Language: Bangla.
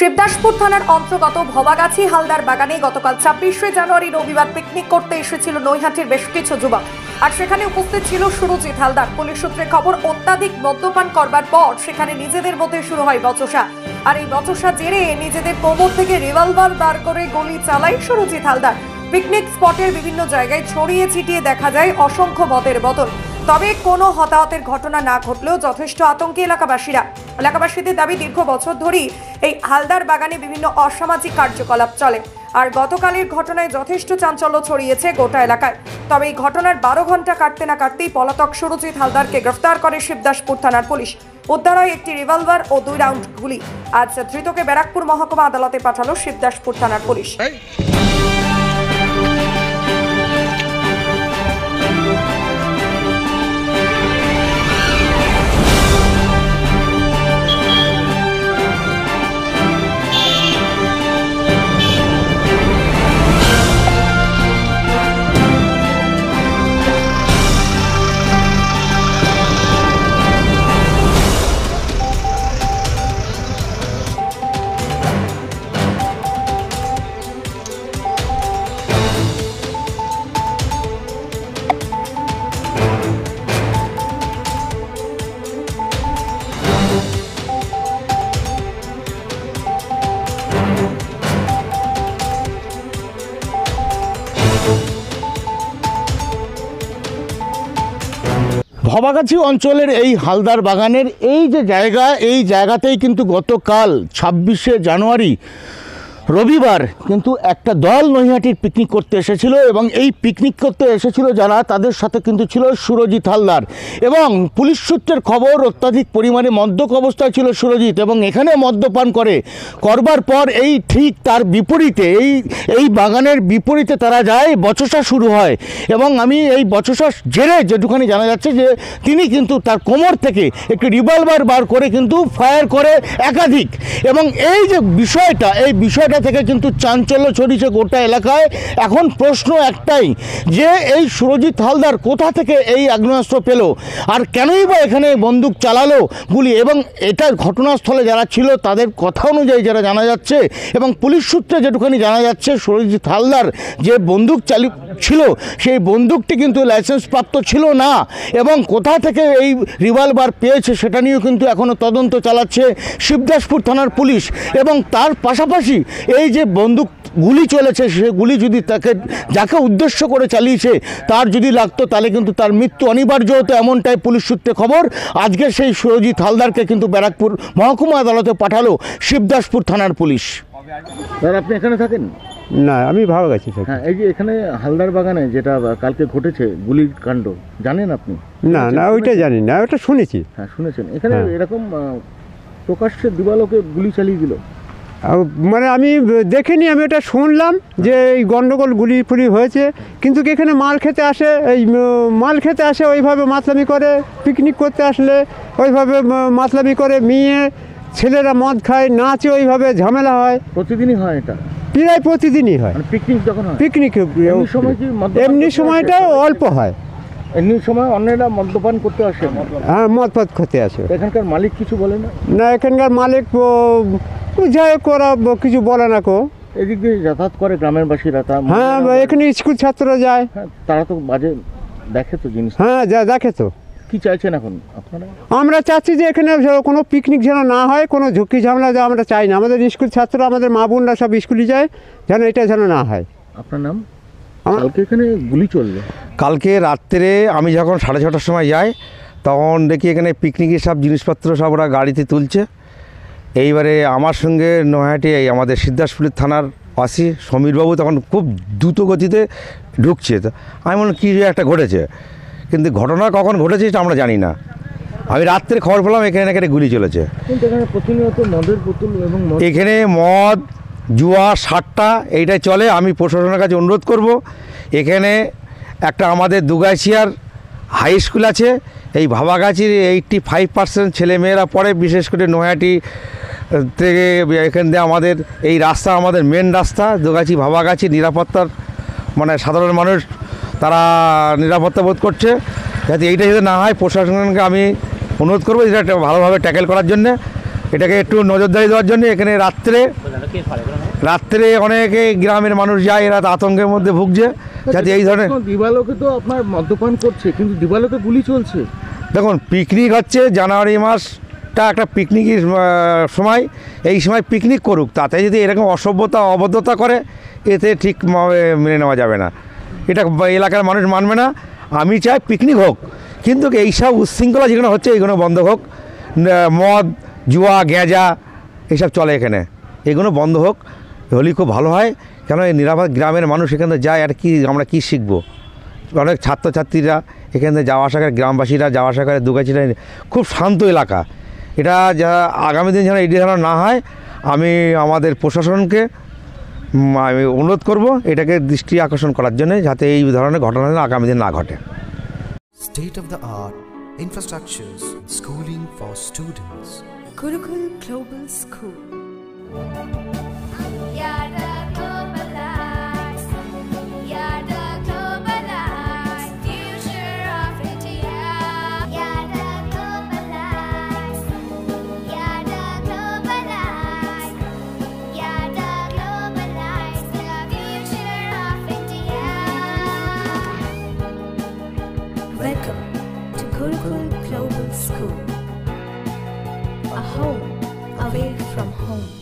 শিবদাসপুর থানার অন্তর্গত ভবাগাছি হালদার বাগানে গতকাল ২৬শে জানুয়ারি রবিবার পিকনিক করতে এসেছিল নৈহাটির বেশ কিছু যুবক। আর সেখানে উপস্থিত ছিল সুরজিৎ হালদার। পুলিশ সূত্রে খবর, অত্যাধিক মদ্যপান করবার পর সেখানে নিজেদের মধ্যে শুরু হয় বচসা। আর এই বচসা জেরে নিজেদের কোমর থেকে রিভলভার বার করে গুলি চালায় সুরজিৎ হালদার। পিকনিক স্পটের বিভিন্ন জায়গায় ছড়িয়ে ছিটিয়ে দেখা যায় অসংখ্য মদের বোতল। তবে কোনো হতাহতের ঘটনা না ঘটলেও যথেষ্ট আতঙ্কে এলাকাবাসীদের দাবি, দীর্ঘ বছর ধরেই এই হালদার বাগানে বিভিন্ন অসামাজিক কার্যকলাপ চলে। আর গতকালের ঘটনায় যথেষ্ট চাঞ্চল্য ছড়িয়েছে গোটা এলাকায়। তবে এই ঘটনার ১২ ঘন্টা কাটতে না কাটতেই পলাতক সুরজিৎ হালদারকে গ্রেফতার করে শিবদাসপুর থানার পুলিশ। উদ্ধার হয় একটি রিভলভার ও ২ রাউন্ড গুলি। আজ ধৃতকে ব্যারাকপুর মহকুমা আদালতে পাঠালো শিবদাসপুর থানার পুলিশ। ভবাগাছি অঞ্চলের এই হালদার বাগানের এই যে জায়গা, এই জায়গাতেই কিন্তু গতকাল ২৬শে জানুয়ারি রবিবার কিন্তু একটা দল নৈহাটির পিকনিক করতে এসেছিল। এবং এই পিকনিক করতে এসেছিল যারা, তাদের সাথে কিন্তু ছিল সুরজিৎ হালদার। এবং পুলিশ সূত্রের খবর, অত্যাধিক পরিমাণে মদ্যপ অবস্থায় ছিল সুরজিৎ এবং এখানে মদ্যপান করবার পর এই ঠিক তার বিপরীতে, এই বাগানের বিপরীতে তারা যায়, বচসা শুরু হয়। এবং আমি এই বচসা জেরে যেটুখানি জানা যাচ্ছে যে তিনি কিন্তু তার কোমর থেকে একটি রিভলভার বার করে কিন্তু ফায়ার করে একাধিক। এবং এই যে বিষয়টা, এই বিষয়টা থেকে কিন্তু চাঞ্চল্য ছড়িয়েছে গোটা এলাকায়। এখন প্রশ্ন একটাই যে এই সুরজিৎ হালদার কোথা থেকে এই আগ্নেয়াস্ত্র পেল, আর কেনই বা এখানে বন্দুক চালালো গুলি। এবং এটা ঘটনাস্থলে যারা ছিল তাদের কথা অনুযায়ী যারা জানা যাচ্ছে, এবং পুলিশ সূত্রে যেটুখানি জানা যাচ্ছে, সুরজিৎ হালদার যে বন্দুক ছিল সেই বন্দুকটি কিন্তু লাইসেন্স প্রাপ্ত ছিল না। এবং কোথা থেকে এই রিভলভার পেয়েছে সেটা নিয়েও কিন্তু এখনও তদন্ত চালাচ্ছে শিবদাসপুর থানার পুলিশ। এবং তার পাশাপাশি এই যে বন্দুক গুলি চলেছে, সে গুলি যদি যাকে উদ্দেশ্য করে চালিয়েছে তার যদি লাগতো তাহলে কিন্তু তার মৃত্যু অনিবার্য হতো, এমনটাই পুলিশ সূত্রে খবর। আজকে সেই সুরজিৎ হালদারকে কিন্তু ব্যারাকপুর মহকুমা আদালতে পাঠালো শিবদাসপুর থানার পুলিশ। স্যার, আপনি এখানে থাকেন? না, আমি ভাবাগাছি থাকি। হ্যাঁ, এই যে এখানে হালদার বাগানে যেটা কালকে ঘটেছে গুলির কাণ্ড, জানেন আপনি? না না, ওইটা জানি না, ওটা শুনেছি। হ্যাঁ, শুনেছেন? এখানে এরকম প্রকাশ্যে দিবালোকে গুলি চালিয়ে দিল? মানে আমি দেখিনি, আমি ওটা শুনলাম যে এই গণ্ডগোল গুলি ফুলি হয়েছে। কিন্তু এখানে মাল খেতে আসে, ওইভাবে মাতলামি করে, পিকনিক করতে আসলে ওইভাবে মাতলামি করে, মেয়ে ছেলেরা মদ খায়, নাচে, ওইভাবে ঝামেলা হয়। প্রতিদিনই হয় এটা? প্রায় প্রতিদিনই হয়। পিকনিক যখন হয়? পিকনিক এমনি সময়টা অল্প হয়। এমনি সময় অন্যরা মদ্যপান করতে আসে? হ্যাঁ, মদপাত খেতে আসে। এখানকার মালিক কিছু বলে না? না, এখানকার মালিক যাই করা কিছু বলে না কো। এদিক দিয়ে যাতায়াত করে গ্রামের বাসীরা? হ্যাঁ, এখানে স্কুল ছাত্ররা যায়। হ্যাঁ, তারা তো বাজে দেখে তো জিনিস। হ্যাঁ, দেখে তো। কি চাইছেন এখন আপনারা? আমরা চাচ্ছি যে এখানে কোনো পিকনিক যেন না হয়, কোনো ঝুঁকি ঝামেলা আমরা চাই না। আমাদের স্কুল ছাত্ররা, আমাদের মা বোনরা সব স্কুলে যায়, যেন এটা যেন না হয়। আপনার নাম? কালকে এখানে গুলি চললো? কালকে রাত্রে আমি যখন 6:30টার সময় যাই, তখন দেখি এখানে পিকনিকের সব জিনিসপত্র সব ওরা গাড়িতে তুলছে। এইবারে আমার সঙ্গে নৈহাটি আমাদের শিবদাসপুর থানার ওসি সমীরবাবু তখন খুব দ্রুত গতিতে ঢুকছে। তো আমি বললাম কী একটা ঘটেছে, কিন্তু ঘটনা কখন ঘটেছে এটা আমরা জানি না। আমি রাত্রে খবর পেলাম এখানে গুলি চলেছে। প্রতিনিয়ত মদের বোতল এবং এখানে মদ, জুয়া, সাট্টা এইটাই চলে। আমি প্রশাসনের কাছে অনুরোধ করব, এখানে একটা আমাদের দুগাছিয়ার হাই স্কুল আছে, এই ভাবাগাছির 85% ছেলেমেয়েরা পড়ে, বিশেষ করে নৈহাটি থেকে এখান দিয়ে আমাদের এই রাস্তা, আমাদের মেন রাস্তা দুগাছি ভাবাগাছি, নিরাপত্তার মানে সাধারণ মানুষ তারা নিরাপত্তা বোধ করছে। যাতে এইটা যদি না হয়, প্রশাসনকে আমি অনুরোধ করবো এটা ভালোভাবে ট্যাকেল করার জন্যে। এটাকে একটু নজরদারি দেওয়ার জন্য এখানে রাত্রে অনেকে গ্রামের মানুষ যায়, এরা আতঙ্কের মধ্যে ভুগছে, যাতে এই ধরনের। দিবালোকে তো আপনার মদ্যপান করছে, কিন্তু দিবালোকে গুলি চলছে। দেখুন, পিকনিক হচ্ছে জানুয়ারি মাসটা একটা পিকনিকের সময়, এই সময় পিকনিক করুক, তাতে যদি এরকম অসভ্যতা অভদ্রতা করে, এতে ঠিক মেনে নেওয়া যাবে না, এটা এলাকার মানুষ মানবে না। আমি চাই পিকনিক হোক, কিন্তু এইসব উচ্ছৃঙ্খলা যেগুলো হচ্ছে এইগুলো বন্ধ হোক। মদ, জুয়া, গ্যাঁজা এইসব চলে এখানে, এগুলো বন্ধ হোক, হলেই খুব ভালো হয়। কেন এই নিরাপদ গ্রামের মানুষ এখানে যায়, আর কি আমরা কি শিখবো? অনেক ছাত্রছাত্রীরা এখানে যাওয়া আসা করে, গ্রামবাসীরা যাওয়া আসা করে, দুগাছিরা খুব শান্ত এলাকা। এটা যা আগামী দিন যেন এটি যেন না হয়, আমি আমাদের প্রশাসনকে আমি অনুরোধ করব এটাকে দৃষ্টি আকর্ষণ করার জন্য, যাতে এই ধরনের ঘটনা যেন আগামী দিন না ঘটে। State of the art infrastructures, schooling for students. Gurukul Global School. Welcome to Gurukul Global School, a home away from home.